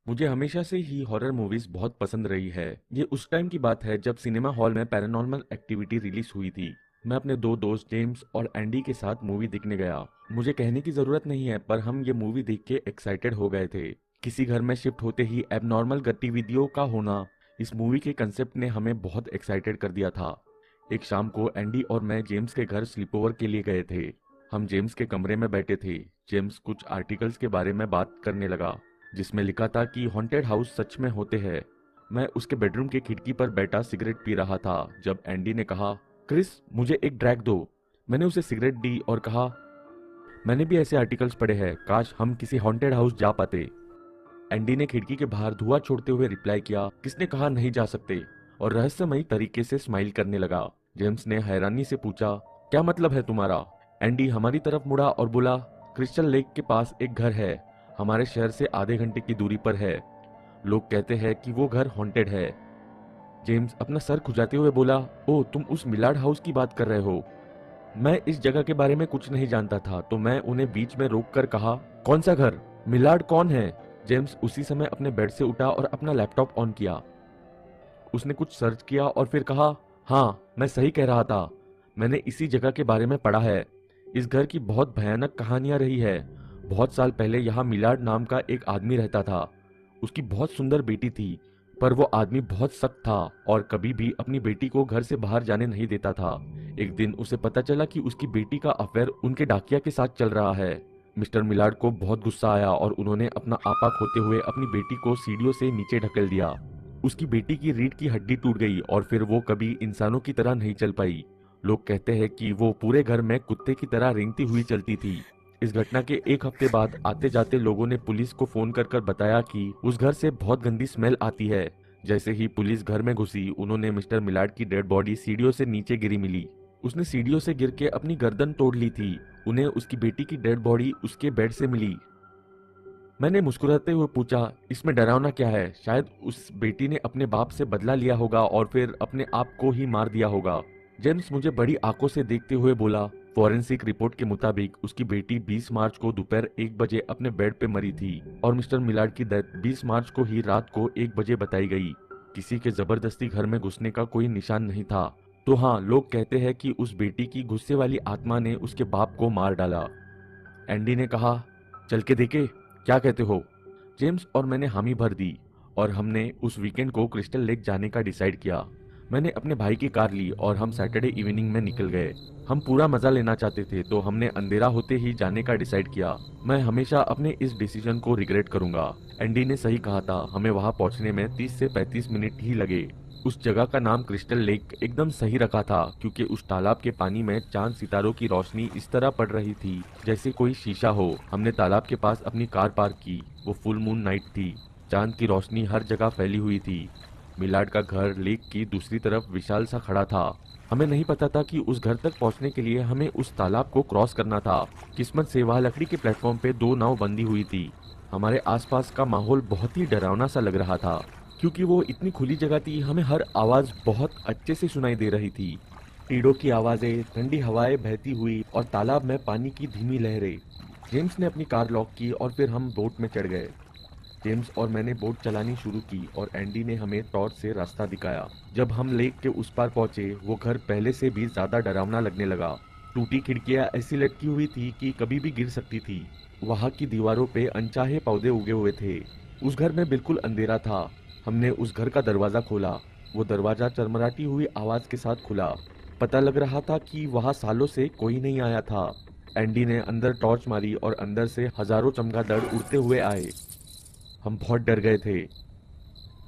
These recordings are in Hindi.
मुझे हमेशा से ही हॉरर मूवीज बहुत पसंद रही है। ये उस टाइम की बात है जब सिनेमा हॉल में पैरानॉर्मल एक्टिविटी रिलीज हुई थी। मैं अपने दो दोस्त जेम्स और एंडी के साथ मूवी देखने गया। मुझे कहने की जरूरत नहीं है, पर हम ये मूवी देख के एक्साइटेड हो गए थे। किसी घर में शिफ्ट होते ही एबनॉर्मल गतिविधियों का होना, इस मूवी के कंसेप्ट ने हमें बहुत एक्साइटेड कर दिया था। एक शाम को एंडी और मैं जेम्स के घर स्लीप ओवर के लिए गए थे। हम जेम्स के कमरे में बैठे थे। जेम्स कुछ आर्टिकल्स के बारे में बात करने लगा जिसमें लिखा था कि हॉन्टेड हाउस सच में होते हैं। मैं उसके बेडरूम के खिड़की पर बैठा सिगरेट पी रहा था जब एंडी ने कहा, क्रिस, मुझे एक ड्रैग दो। मैंने उसे सिगरेट दी और कहा, मैंने भी ऐसे आर्टिकल्स पढ़े हैं, काश हम किसी हॉन्टेड हाउस जा पाते। एंडी ने खिड़की के बाहर धुआं छोड़ते हुए रिप्लाई किया, किसने कहा नहीं जा सकते, और रहस्यमयी तरीके से स्माइल करने लगा। जेम्स ने हैरानी से पूछा, क्या मतलब है तुम्हारा? एंडी हमारी तरफ मुड़ा और बोला, क्रिस्टल लेक के पास एक घर है, हमारे शहर से आधे घंटे की दूरी पर है। लोग कहते हैं कि वो घर हॉन्टेड है। जेम्स अपना सर खुजाते हुए बोला, ओ, तुम उस मिलार्ड हाउस की बात कर रहे हो। मैं इस जगह के बारे में कुछ नहीं जानता था, तो मैं उन्हें बीच में रोककर कहा, कौन सा घर? मिलार्ड कौन है? जेम्स उसी समय अपने बेड से उठा और अपना लैपटॉप ऑन किया। उसने कुछ सर्च किया और फिर कहा, हाँ, मैं सही कह रहा था, मैंने इसी जगह के बारे में पढ़ा है। इस घर की बहुत भयानक कहानियां रही है। बहुत साल पहले यहाँ मिलार्ड नाम का एक आदमी रहता था। उसकी बहुत सुंदर बेटी थी, पर वो आदमी बहुत सख्त था और कभी भी अपनी बेटी को घर से बाहर जाने नहीं देता था। एक दिन उसे पता चला कि उसकी बेटी का अफेयर उनके डाकिया के साथ चल रहा है। मिस्टर मिलार्ड को बहुत गुस्सा आया और उन्होंने अपना आपा खोते हुए अपनी बेटी को सीढ़ियों से नीचे ढकेल दिया। उसकी बेटी की रीढ़ की हड्डी टूट गई और फिर वो कभी इंसानों की तरह नहीं चल पाई। लोग कहते हैं कि वो पूरे घर में कुत्ते की तरह रेंगती हुई चलती थी। इस घटना के एक हफ्ते बाद आते जाते लोगों ने पुलिस को फोन कर कर बताया कि उस घर से बहुत गंदी स्मेल आती है। जैसे ही पुलिस घर में घुसी, उन्होंने मिस्टर मिलार्ड की डेड बॉडी सीढ़ियों से नीचे गिरी मिली। उसने सीढ़ियों से गिर के अपनी गर्दन तोड़ ली थी। उन्हें उसकी बेटी की डेड बॉडी उसके बेड से मिली। मैंने मुस्कुराते हुए पूछा, इसमें डरावना क्या है? शायद उस बेटी ने अपने बाप से बदला लिया होगा और फिर अपने आप को ही मार दिया होगा। जेम्स मुझे बड़ी आंखों से देखते हुए बोला, फॉरेंसिक रिपोर्ट के मुताबिक उसकी बेटी 20 मार्च को दोपहर 1 बजे अपने बेड पे मरी थी और मिस्टर मिलार्ड की डेथ 20 मार्च को ही रात को 1 बजे बताई गई। किसी के जबरदस्ती घर में घुसने का कोई निशान नहीं था। तो हाँ, लोग कहते हैं कि उस बेटी की गुस्से वाली आत्मा ने उसके बाप को मार डाला। एंडी ने कहा, चल के देखे, क्या कहते हो? जेम्स और मैंने हामी भर दी और हमने उस वीकेंड को क्रिस्टल लेक जाने का डिसाइड किया। मैंने अपने भाई की कार ली और हम सैटरडे इवनिंग में निकल गए। हम पूरा मजा लेना चाहते थे, तो हमने अंधेरा होते ही जाने का डिसाइड किया। मैं हमेशा अपने इस डिसीजन को रिग्रेट करूंगा। एंडी ने सही कहा था, हमें वहां पहुंचने में 30 से 35 मिनट ही लगे। उस जगह का नाम क्रिस्टल लेक एकदम सही रखा था, क्योंकि उस तालाब के पानी में चांद सितारों की रोशनी इस तरह पड़ रही थी जैसे कोई शीशा हो। हमने तालाब के पास अपनी कार पार्क की। वो फुल मून नाइट थी। चांद की रोशनी हर जगह फैली हुई थी। मिलाड का घर लेक की दूसरी तरफ विशाल सा खड़ा था। हमें नहीं पता था कि उस घर तक पहुंचने के लिए हमें उस तालाब को क्रॉस करना था। किस्मत से वहां लकड़ी के प्लेटफॉर्म पे दो नाव बंधी हुई थी। हमारे आसपास का माहौल बहुत ही डरावना सा लग रहा था, क्योंकि वो इतनी खुली जगह थी। हमें हर आवाज बहुत अच्छे से सुनाई दे रही थी। कीड़ों की आवाजें, ठंडी हवाएं बहती हुई और तालाब में पानी की धीमी लहरें। जेम्स ने अपनी कार लॉक की और फिर हम बोट में चढ़ गए। जेम्स और मैंने बोट चलानी शुरू की और एंडी ने हमें टॉर्च से रास्ता दिखाया। जब हम लेक के उस पार पहुंचे, वो घर पहले से भी ज्यादा डरावना लगने लगा। टूटी खिड़कियां ऐसी लटकी हुई थी कि कभी भी गिर सकती थी। वहां की दीवारों पे अनचाहे पौधे उगे हुए थे। उस घर में बिल्कुल अंधेरा था। हमने उस घर का दरवाजा खोला। वो दरवाजा चरमराती हुई आवाज के साथ खुला। पता लग रहा था कि वहां सालों से कोई नहीं आया था। एंडी ने अंदर टॉर्च मारी और अंदर से हजारों चमगादड़ उड़ते हुए आए। हम बहुत डर गए थे।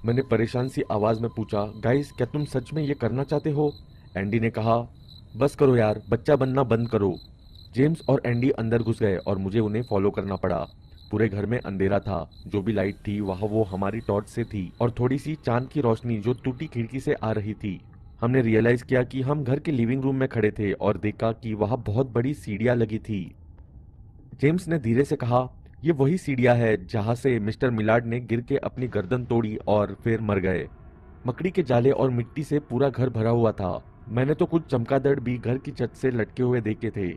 मैंने परेशान सी आवाज में पूछा, गाइस, क्या तुम सच में ये करना चाहते हो? एंडी ने कहा, बस करो यार, बच्चा बनना बंद करो। जेम्स और एंडी अंदर घुस गए और मुझे उन्हें फॉलो करना पड़ा। पूरे घर में अंधेरा था। जो भी लाइट थी वह वो हमारी टॉर्च से थी और थोड़ी सी चांद की रोशनी जो टूटी खिड़की से आ रही थी। हमने रियलाइज किया कि हम घर के लिविंग रूम में खड़े थे और देखा कि वहां बहुत बड़ी सीढ़ियां लगी थी। जेम्स ने धीरे से कहा, ये वही सीढ़ियां है जहां से मिस्टर मिलार्ड ने गिर के अपनी गर्दन तोड़ी और फिर मर गए। मकड़ी के जाले और मिट्टी से पूरा घर भरा हुआ था। मैंने तो कुछ चमगादड़ भी घर की छत से लटके हुए देखे थे।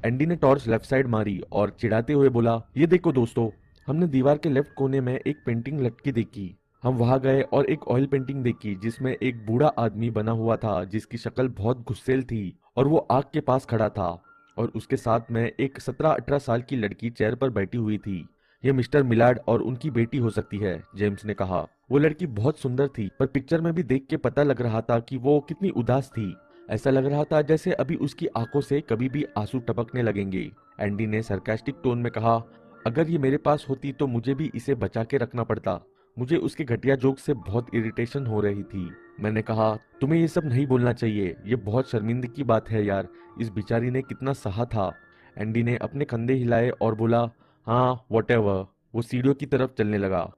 एंडी ने टॉर्च लेफ्ट साइड मारी और चिढ़ाते हुए बोला, ये देखो दोस्तों, हमने दीवार के लेफ्ट कोने में एक पेंटिंग लटकी देखी। हम वहां गए और एक ऑयल पेंटिंग देखी जिसमें एक बूढ़ा आदमी बना हुआ था जिसकी शक्ल बहुत गुस्सेल थी और वो आग के पास खड़ा था और उसके साथ में एक 17-18 साल की लड़की चेयर पर बैठी हुई थी। ये मिस्टर मिलार्ड और उनकी बेटी हो सकती है, जेम्स ने कहा। वो लड़की बहुत सुंदर थी पर पिक्चर में भी देख के पता लग रहा था कि वो कितनी उदास थी। ऐसा लग रहा था जैसे अभी उसकी आंखों से कभी भी आंसू टपकने लगेंगे। एंडी ने सरकास्टिक टोन में कहा, अगर ये मेरे पास होती तो मुझे भी इसे बचा के रखना पड़ता। मुझे उसके घटिया जोक से बहुत इरिटेशन हो रही थी। मैंने कहा, तुम्हें ये सब नहीं बोलना चाहिए, ये बहुत शर्मिंदगी की बात है यार, इस बेचारी ने कितना सहा था। एंडी ने अपने कंधे हिलाए और बोला, हाँ वॉटेवर। वो सीढ़ियों की तरफ चलने लगा।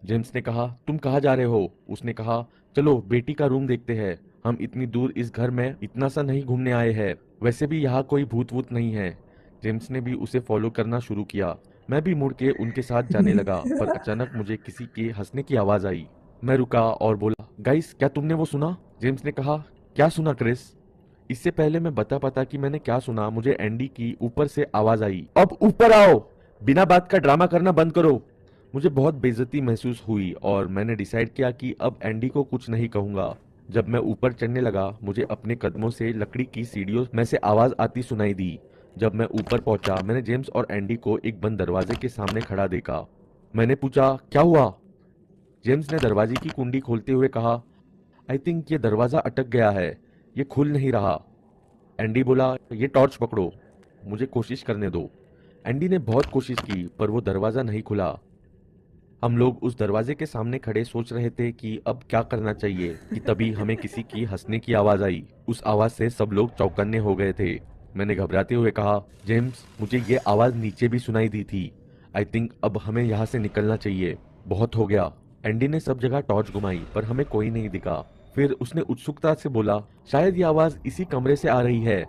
जेम्स ने कहा, तुम कहाँ जा रहे हो? उसने कहा, चलो बेटी का रूम देखते हैं। हम इतनी दूर इस घर में इतना सा नहीं घूमने आए हैं, वैसे भी यहाँ कोई भूत वूत नहीं है। जेम्स ने भी उसे फॉलो करना शुरू किया। मैं भी मुड़ के उनके साथ जाने लगा पर अचानक मुझे किसी के हंसने की आवाज आई। मैं रुका और बोला, गाइस क्या तुमने वो सुना? जेम्स ने कहा, क्या सुना क्रिस? इससे पहले मैं बता पाता कि मैंने क्या सुना, मुझे एंडी की ऊपर से आवाज आई, अब ऊपर आओ, बिना बात का ड्रामा करना बंद करो। मुझे बहुत बेइज्जती महसूस हुई और मैंने डिसाइड किया कि अब एंडी को कुछ नहीं कहूंगा। जब मैं ऊपर चढ़ने लगा मुझे अपने कदमों से लकड़ी की सीढ़ियों में से आवाज आती सुनाई दी। जब मैं ऊपर पहुंचा मैंने जेम्स और एंडी को एक बंद दरवाजे के सामने खड़ा देखा। मैंने पूछा, क्या हुआ? जेम्स ने दरवाजे की कुंडी खोलते हुए कहा, आई थिंक ये दरवाजा अटक गया है, ये खुल नहीं रहा। एंडी बोला, ये टॉर्च पकड़ो, मुझे कोशिश करने दो। एंडी ने बहुत कोशिश की पर वो दरवाजा नहीं खुला। हम लोग उस दरवाजे के सामने खड़े सोच रहे थे कि अब क्या करना चाहिए कि तभी हमें किसी की हंसने की आवाज आई। उस आवाज से सब लोग चौकन्ने हो गए थे। मैंने घबराते हुए कहा, जेम्स मुझे ये आवाज नीचे भी सुनाई दी थी। आई थिंक अब हमें यहाँ से निकलना चाहिए, बहुत हो गया। एंडी ने सब जगह टॉर्च घुमाई पर हमें कोई नहीं दिखा। फिर उसने उत्सुकता से बोला, शायद ये आवाज इसी कमरे से आ रही है।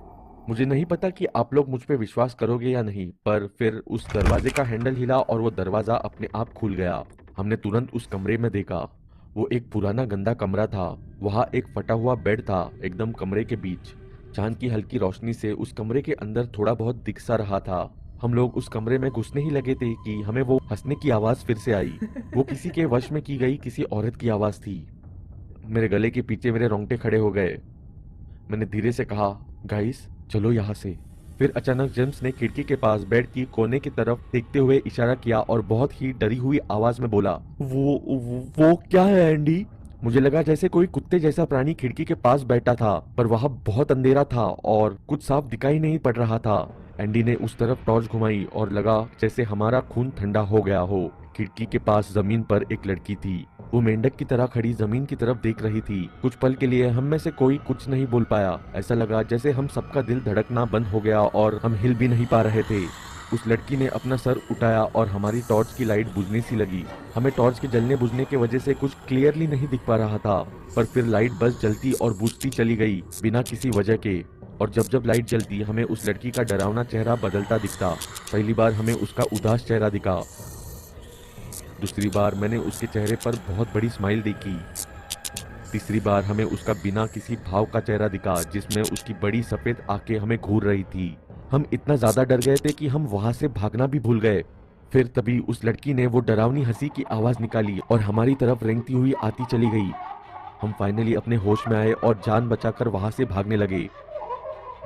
मुझे नहीं पता कि आप लोग मुझ पे विश्वास करोगे या नहीं, पर फिर उस दरवाजे का हैंडल हिला और वो दरवाजा अपने आप खुल गया। हमने तुरंत उस कमरे में देखा। वो एक पुराना गंदा कमरा था। वहाँ एक फटा हुआ बेड था एकदम कमरे के बीच। चांद की हल्की रोशनी से उस कमरे के अंदर थोड़ा बहुत दिख सा रहा था। हम लोग उस कमरे में घुसने ही लगे थे कि हमें वो हंसने की आवाज फिर से आई। वो किसी के वश में की गई किसी औरत की आवाज थी। मेरे गले के पीछे मेरे रोंगटे खड़े हो गए। मैंने धीरे से कहा, गाइस चलो यहाँ से। फिर अचानक जेम्स ने खिड़की के पास बेड की कोने की तरफ देखते हुए इशारा किया और बहुत ही डरी हुई आवाज में बोला, वो क्या है एंडी? मुझे लगा जैसे कोई कुत्ते जैसा प्राणी खिड़की के पास बैठा था पर वहां बहुत अंधेरा था और कुछ साफ दिखाई नहीं पड़ रहा था। एंडी ने उस तरफ टॉर्च घुमाई और लगा जैसे हमारा खून ठंडा हो गया हो। खिड़की के पास जमीन पर एक लड़की थी। वो मेंढक की तरह खड़ी जमीन की तरफ देख रही थी। कुछ पल के लिए हम में से कोई कुछ नहीं बोल पाया। ऐसा लगा जैसे हम सबका दिल धड़कना बंद हो गया और हम हिल भी नहीं पा रहे थे। उस लड़की ने अपना सर उठाया और हमारी टॉर्च की लाइट बुझने सी लगी। हमें टॉर्च के जलने बुझने की वजह से कुछ क्लियरली नहीं दिख पा रहा था, पर फिर लाइट बस जलती और बुझती चली गई बिना किसी वजह के। और जब जब लाइट जलती हमें उस लड़की का डरावना चेहरा बदलता दिखता। पहली बार हमें उसका उदास चेहरा दिखा। दूसरी बार मैंने उसके चेहरे पर बहुत बड़ी स्माइल देखी। तीसरी बार हमें उसका बिना किसी भाव का चेहरा दिखा जिसमें उसकी बड़ी सफेद आंखें हमें घूर रही थी। हम इतना ज्यादा डर गए थे कि हम वहां से भागना भी भूल गए। फिर तभी उस लड़की ने वो डरावनी हंसी की आवाज निकाली और हमारी तरफ रेंगती हुई आती चली गई। हम फाइनली अपने होश में आए और जान बचाकर वहां से भागने लगे।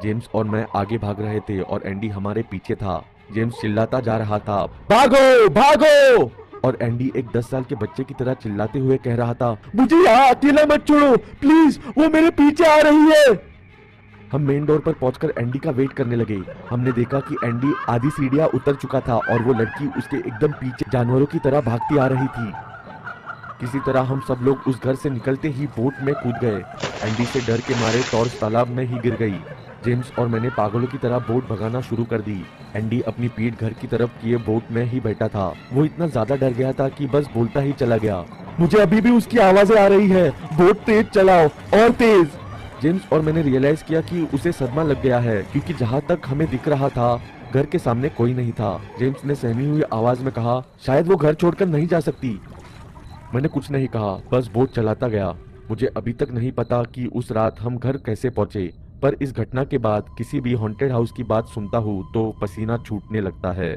जेम्स और मैं आगे भाग रहे थे और एंडी हमारे पीछे था। जेम्स चिल्लाता जा रहा था, भागो भागो! और एंडी एक 10 साल के बच्चे की तरह चिल्लाते हुए कह रहा था, मुझे यहाँ अकेला मत छोड़ो प्लीज, वो मेरे पीछे आ रही है। हम मेन डोर पर पहुंचकर एंडी का वेट करने लगे। हमने देखा कि एंडी आधी सीढ़ियां उतर चुका था और वो लड़की उसके एकदम पीछे जानवरों की तरह भागती आ रही थी। किसी तरह हम सब लोग उस घर से निकलते ही बोट में कूद गए। एंडी से डर के मारे टॉर्च तालाब में ही गिर गई। जेम्स और मैंने पागलों की तरह बोट भगाना शुरू कर दी। एंडी अपनी पीठ घर की तरफ किए बोट में ही बैठा था। वो इतना ज्यादा डर गया था कि बस बोलता ही चला गया, मुझे अभी भी उसकी आवाजें आ रही है, बोट तेज चलाओ और तेज। जेम्स और मैंने रियलाइज किया कि उसे सदमा लग गया है क्योंकि जहाँ तक हमें दिख रहा था घर के सामने कोई नहीं था। जेम्स ने सहमी हुई आवाज में कहा, शायद वो घर छोड़कर नहीं जा सकती। मैंने कुछ नहीं कहा, बस बोट चलाता गया। मुझे अभी तक नहीं पता कि उस रात हम घर कैसे पहुंचे, पर इस घटना के बाद किसी भी हॉन्टेड हाउस की बात सुनता हूँ तो पसीना छूटने लगता है।